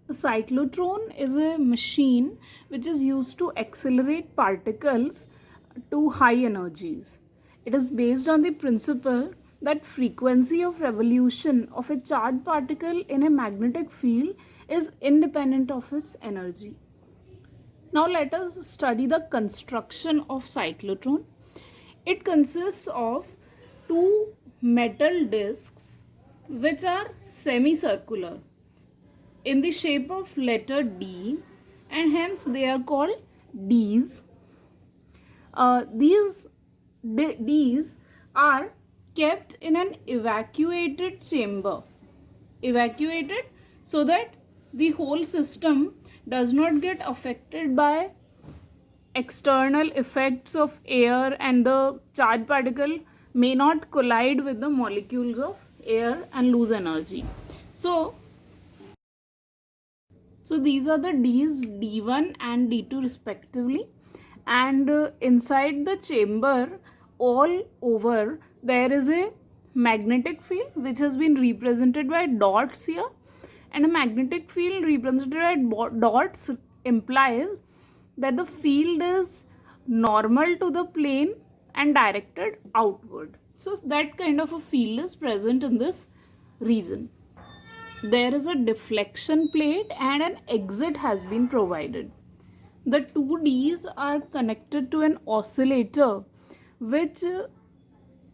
A cyclotron is a machine which is used to accelerate particles to high energies. It is based on the principle that frequency of revolution of a charged particle in a magnetic field is independent of its energy. Now let us study the construction of cyclotron. It consists of two metal discs which are semicircular in the shape of letter D, and hence they are called Ds. These Ds are kept in an evacuated chamber. Evacuated so that the whole system does not get affected by external effects of air, and the charged particle may not collide with the molecules of air and lose energy. So these are the D's, D1 and D2 respectively, and inside the chamber all over there is a magnetic field which has been represented by dots here, and a magnetic field represented by dots implies that the field is normal to the plane and directed outward. So that kind of a field is present in this region. There is a deflection plate and an exit has been provided. The two Ds are connected to an oscillator which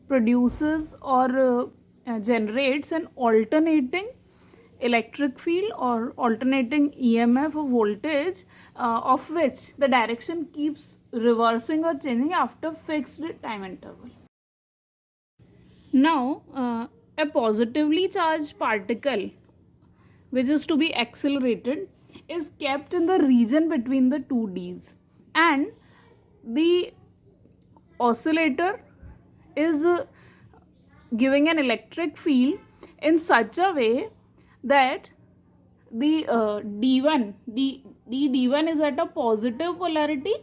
produces or generates an alternating electric field or alternating EMF or voltage, of which the direction keeps reversing or changing after fixed time interval. Now, a positively charged particle which is to be accelerated is kept in the region between the two Ds, and the oscillator is giving an electric field in such a way that the D1 is at a positive polarity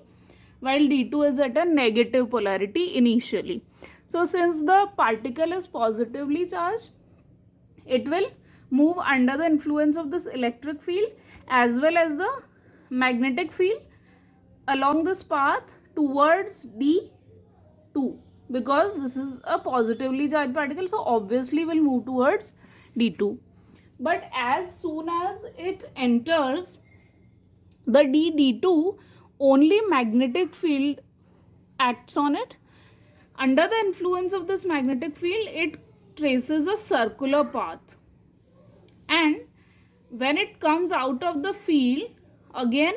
while D2 is at a negative polarity initially. So since the particle is positively charged, it will move under the influence of this electric field as well as the magnetic field along this path towards D2, because this is a positively charged particle, so obviously will move towards D2. But as soon as it enters the D2, only magnetic field acts on it. Under the influence of this magnetic field, it traces a circular path, and when it comes out of the field, again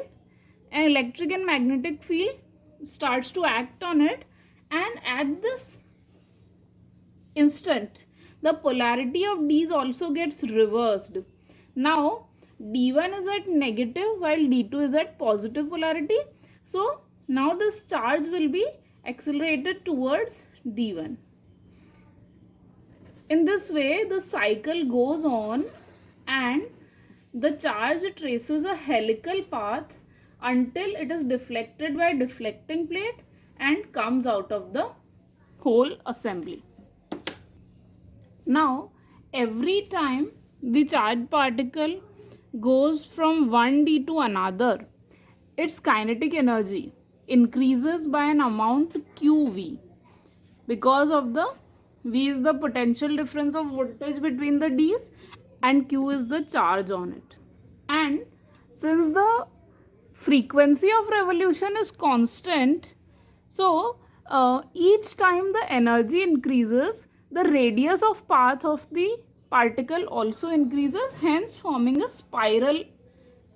an electric and magnetic field starts to act on it, and at this instant the polarity of D's also gets reversed. Now D1 is at negative while D2 is at positive polarity, so now this charge will be accelerated towards D1. In this way the cycle goes on and the charge traces a helical path until it is deflected by deflecting plate and comes out of the whole assembly. Now every time the charged particle goes from one D to another, its kinetic energy increases by an amount QV, because of the V is the potential difference of voltage between the D's and Q is the charge on it. And since the frequency of revolution is constant, so each time the energy increases, the radius of path of the particle also increases, hence forming a spiral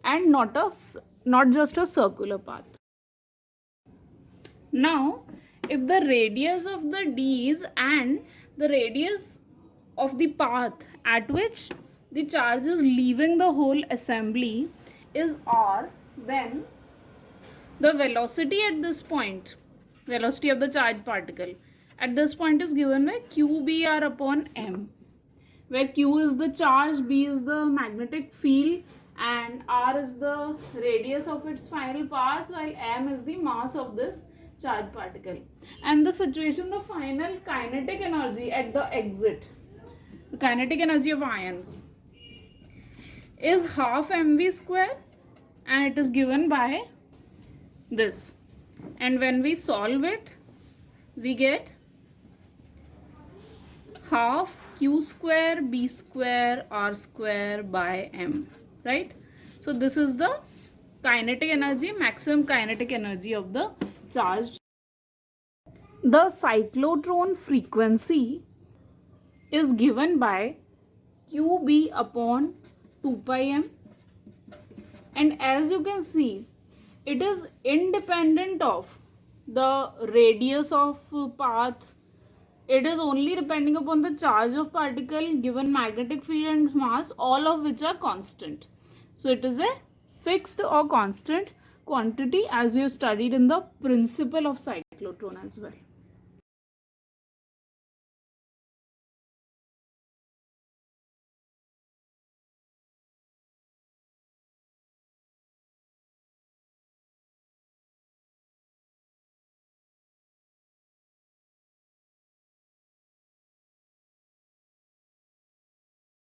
and not just a circular path. Now if the radius of the D's and the radius of the path at which the charge is leaving the whole assembly is R, then the velocity at this point, velocity of the charged particle at this point, is given by QBR upon M, where Q is the charge, B is the magnetic field, and R is the radius of its final path, while M is the mass of this charged particle. And the situation, the final kinetic energy at the exit, the kinetic energy of ions. is half mv square, and it is given by this. And when we solve it, we get half q square b square r square by m, right? So this is the kinetic energy, maximum kinetic energy of the charged. The cyclotron frequency is given by qb upon 2 pi m, and as you can see, it is independent of the radius of path. It is only depending upon the charge of particle, given magnetic field and mass, all of which are constant. So it is a fixed or constant quantity, as we have studied in the principle of cyclotron as well.